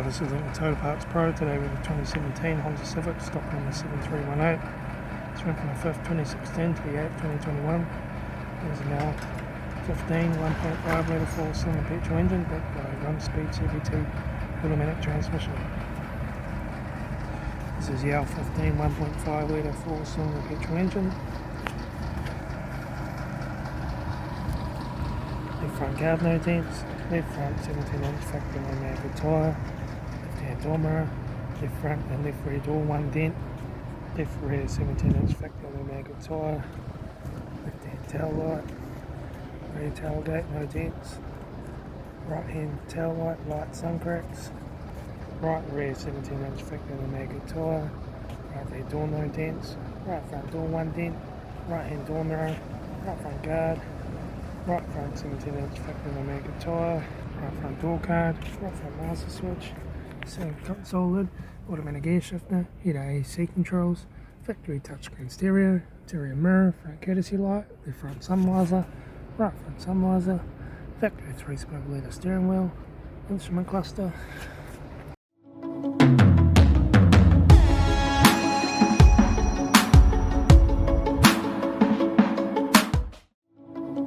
This is Litre Total Parts Pro. Today with the 2017 Honda Civic, stock number 7318. It's run from the 5th 2016 to the 8th 2021. There's now 15 1.5 litre 4-cylinder petrol engine backed by a 1-speed CVT automatic transmission. This is the L15 1.5 litre 4-cylinder petrol engine. Left front guard no dents, left front 17-inch factory automatic tyre, left hand door mirror, left front and left rear door 1 dent, left rear 17-inch factory automatic tyre, left hand tail light, rear tailgate no dents, right hand tail light sun cracks, right rear 17-inch factory automatic tyre, right rear door no dents, right front door 1 dent, right hand door mirror, right front guard, right front 17-inch factory automatic tyre, right front door card, right front master switch, center console lid, automatic air shifter, heater AC controls, factory touchscreen stereo, interior mirror, front courtesy light, left front sun visor, right front sun visor, factory 3-spoke leather steering wheel, instrument cluster,